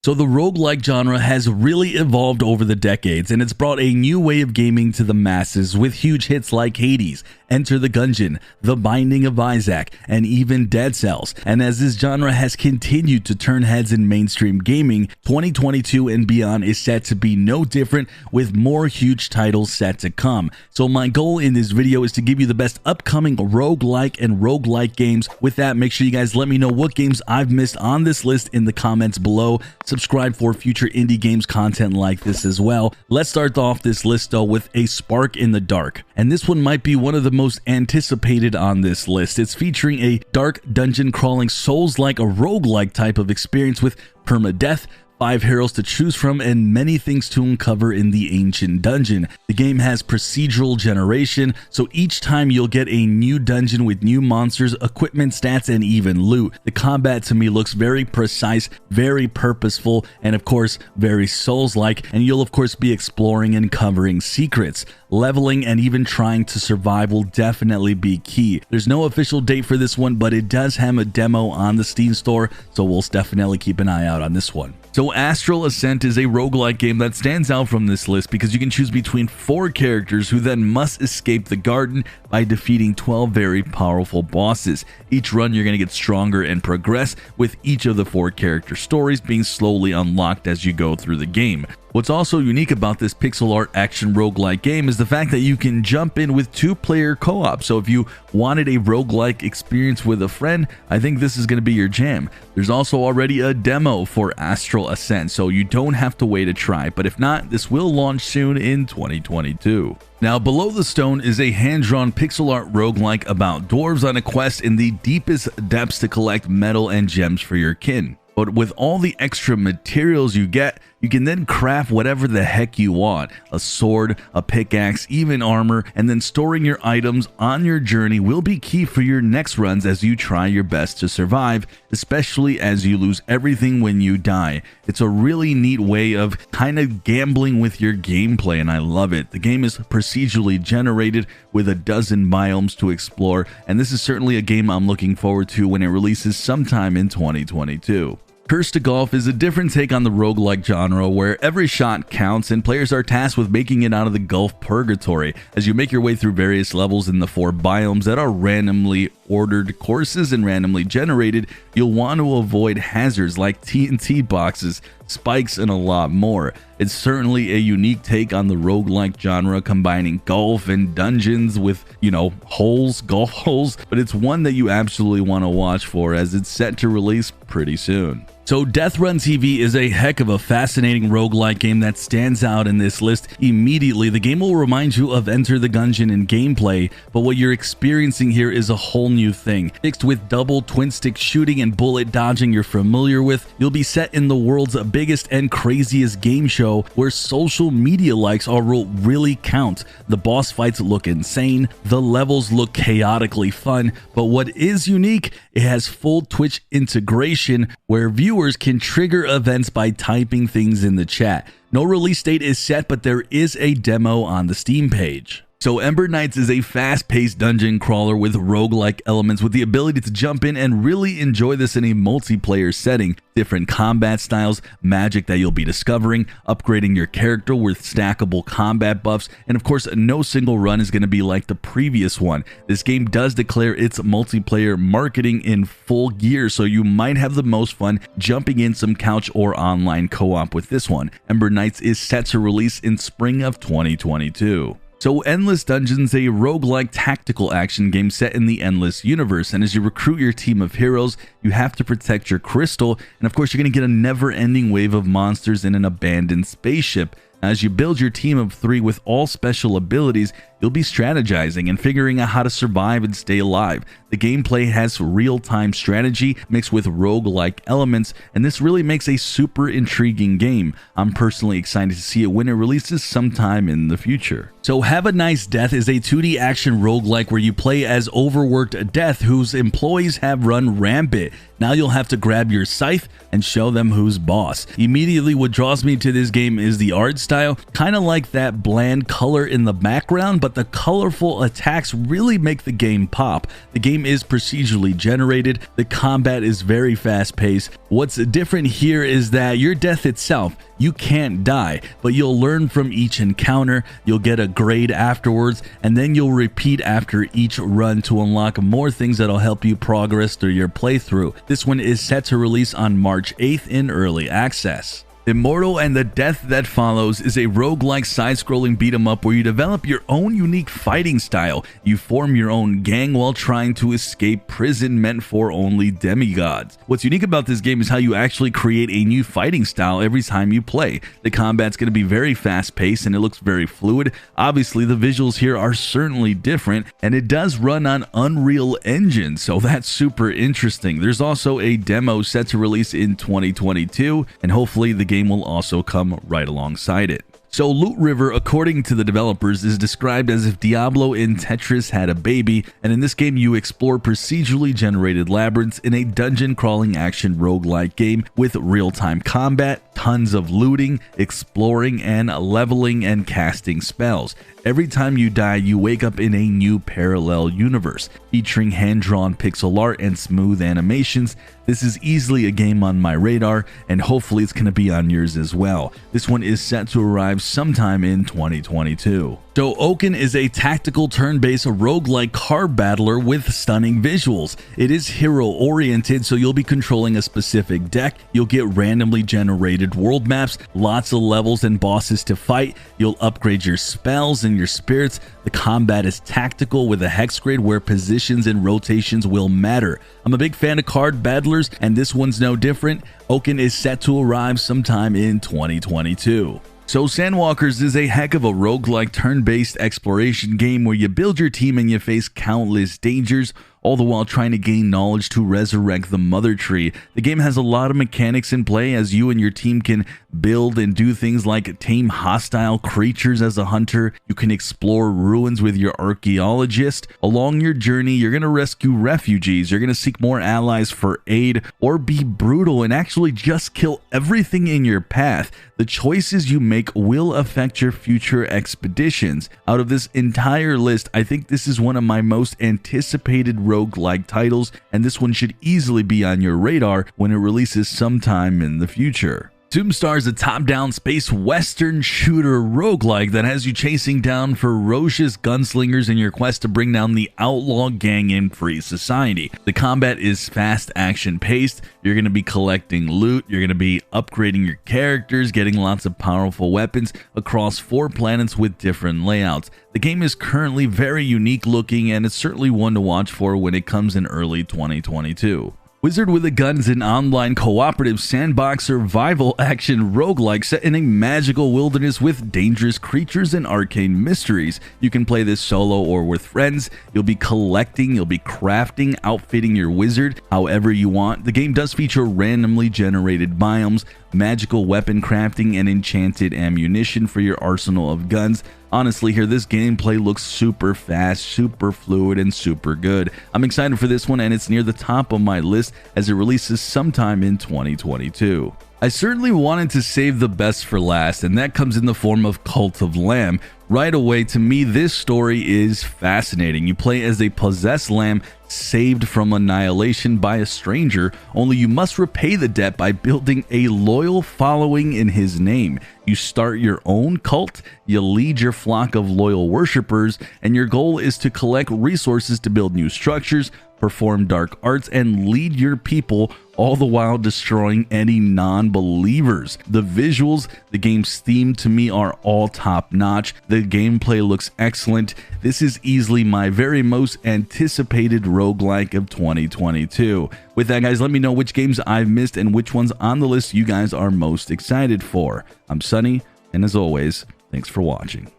So the roguelike genre has really evolved over the decades, and it's brought a new way of gaming to the masses with huge hits like Hades, Enter the Gungeon, The Binding of Isaac, and even Dead Cells. And as this genre has continued to turn heads in mainstream gaming, 2022 and beyond is set to be no different, with more huge titles set to come. So my goal in this video is to give you the best upcoming roguelike and roguelite games. With that, make sure you guys let me know what games I've missed on this list in the comments below. Subscribe for future indie games content like this as well. Let's start off this list though with A Spark in the Dark, and this one might be one of the most anticipated on this list. It's featuring a dark dungeon crawling Souls-like, a roguelike type of experience with permadeath, 5 heroes to choose from, and many things to uncover in the ancient dungeon. The game has procedural generation, so each time you'll get a new dungeon with new monsters, equipment, stats, and even loot. The combat to me looks very precise, very purposeful, and of course very Souls-like, and you'll of course be exploring and covering secrets. Leveling and even trying to survive will definitely be key. There's no official date for this one, but it does have a demo on the Steam store, so we'll definitely keep an eye out on this one. So Astral Ascent is a roguelike game that stands out from this list because you can choose between 4 characters who then must escape the garden by defeating 12 very powerful bosses. Each run you're going to get stronger and progress, with each of the 4 character stories being slowly unlocked as you go through the game. What's also unique about this pixel art action roguelike game is the fact that you can jump in with 2-player co-op. So if you wanted a roguelike experience with a friend, I think this is going to be your jam. There's also already a demo for Astral Ascent, so you don't have to wait a try, but if not, this will launch soon in 2022. Now, Below the Stone is a hand-drawn pixel art roguelike about dwarves on a quest in the deepest depths to collect metal and gems for your kin. But with all the extra materials you get, you can then craft whatever the heck you want. A sword, a pickaxe, even armor, and then storing your items on your journey will be key for your next runs as you try your best to survive, especially as you lose everything when you die. It's a really neat way of kind of gambling with your gameplay, and I love it. The game is procedurally generated with a dozen biomes to explore, and this is certainly a game I'm looking forward to when it releases sometime in 2022. Curse to Golf is a different take on the roguelike genre where every shot counts and players are tasked with making it out of the Gulf Purgatory. As you make your way through various levels in the 4 biomes that are randomly ordered courses and randomly generated, you'll want to avoid hazards like TNT boxes, spikes, and a lot more. It's certainly a unique take on the roguelike genre, combining golf and dungeons with, golf holes, but it's one that you absolutely want to watch for as it's set to release pretty soon. So Deathrun TV is a heck of a fascinating roguelike game that stands out in this list immediately. The game will remind you of Enter the Gungeon in gameplay, but what you're experiencing here is a whole new thing. Mixed with double twin stick shooting and bullet dodging you're familiar with, you'll be set in the world's biggest and craziest game show where social media likes are what really count. The boss fights look insane, the levels look chaotically fun, but what is unique, it has full Twitch integration where viewers can trigger events by typing things in the chat. No release date is set, but there is a demo on the Steam page. So Ember Knights is a fast-paced dungeon crawler with roguelike elements with the ability to jump in and really enjoy this in a multiplayer setting. Different combat styles, magic that you'll be discovering, upgrading your character with stackable combat buffs, and of course no single run is going to be like the previous one. This game does declare its multiplayer marketing in full gear, so you might have the most fun jumping in some couch or online co-op with this one. Ember Knights is set to release in spring of 2022. So Endless Dungeons, a roguelike tactical action game set in the Endless universe, and as you recruit your team of heroes, you have to protect your crystal, and of course you're going to get a never-ending wave of monsters in an abandoned spaceship. As you build your team of 3 with all special abilities, you'll be strategizing and figuring out how to survive and stay alive. The gameplay has real-time strategy mixed with roguelike elements, and this really makes a super intriguing game. I'm personally excited to see it when it releases sometime in the future. So Have a Nice Death is a 2D action roguelike where you play as overworked Death whose employees have run rampant. Now you'll have to grab your scythe and show them who's boss. Immediately what draws me to this game is the art style, kind of like that bland color in the background, but but the colorful attacks really make the game pop. The game is procedurally generated, the combat is very fast paced. What's different here is that your death itself, you can't die, but you'll learn from each encounter, you'll get a grade afterwards, and then you'll repeat after each run to unlock more things that'll help you progress through your playthrough. This one is set to release on March 8th in early access. Immortal and the Death That Follows is a roguelike side-scrolling beat-em-up where you develop your own unique fighting style. You form your own gang while trying to escape prison meant for only demigods. What's unique about this game is how you actually create a new fighting style every time you play. The combat's going to be very fast-paced and it looks very fluid. Obviously, the visuals here are certainly different, and it does run on Unreal Engine, so that's super interesting. There's also a demo set to release in 2022, and hopefully the game will also come right alongside it. So Loot River, according to the developers, is described as if Diablo in Tetris had a baby, and in this game you explore procedurally generated labyrinths in a dungeon crawling action roguelike game with real-time combat, tons of looting, exploring, and leveling and casting spells. Every time you die, you wake up in a new parallel universe, featuring hand-drawn pixel art and smooth animations. This is easily a game on my radar, and hopefully it's going to be on yours as well. This one is set to arrive sometime in 2022. So Oaken is a tactical turn-based roguelike card battler with stunning visuals. It is hero-oriented, so you'll be controlling a specific deck. You'll get randomly generated world maps, lots of levels and bosses to fight. You'll upgrade your spells and your spirits. The combat is tactical with a hex grid where positions and rotations will matter. I'm a big fan of card battlers, and this one's no different. Oaken is set to arrive sometime in 2022. So Sandwalkers is a heck of a roguelike turn-based exploration game where you build your team and you face countless dangers, all the while trying to gain knowledge to resurrect the Mother Tree. The game has a lot of mechanics in play as you and your team can build and do things like tame hostile creatures as a hunter. You can explore ruins with your archaeologist. Along your journey, you're going to rescue refugees, you're going to seek more allies for aid, or be brutal and actually just kill everything in your path. The choices you make will affect your future expeditions. Out of this entire list, I think this is one of my most anticipated roguelike titles, and this one should easily be on your radar when it releases sometime in the future. Tombstar is a top-down space western shooter roguelike that has you chasing down ferocious gunslingers in your quest to bring down the outlaw gang in free society. The combat is fast action-paced. You're going to be collecting loot, you're going to be upgrading your characters, getting lots of powerful weapons across 4 planets with different layouts. The game is currently very unique looking, and it's certainly one to watch for when it comes in early 2022. Wizard with a Gun is an online cooperative sandbox survival action roguelike set in a magical wilderness with dangerous creatures and arcane mysteries. You can play this solo or with friends. You'll be collecting, you'll be crafting, outfitting your wizard however you want. The game does feature randomly generated biomes, magical weapon crafting, and enchanted ammunition for your arsenal of guns. Honestly here, this gameplay looks super fast, super fluid, and super good. I'm excited for this one, and it's near the top of my list as it releases sometime in 2022. I certainly wanted to save the best for last, and that comes in the form of Cult of Lamb. Right away, to me, this story is fascinating. You play as a possessed lamb saved from annihilation by a stranger, only you must repay the debt by building a loyal following in his name. You start your own cult, you lead your flock of loyal worshippers, and your goal is to collect resources to build new structures, perform dark arts, and lead your people, all the while destroying any non-believers. The visuals, the game's theme to me are all top-notch. The gameplay looks excellent. This is easily my very most anticipated roguelike of 2022. With that, guys, let me know which games I've missed and which ones on the list you guys are most excited for. I'm Sunny, and as always, thanks for watching.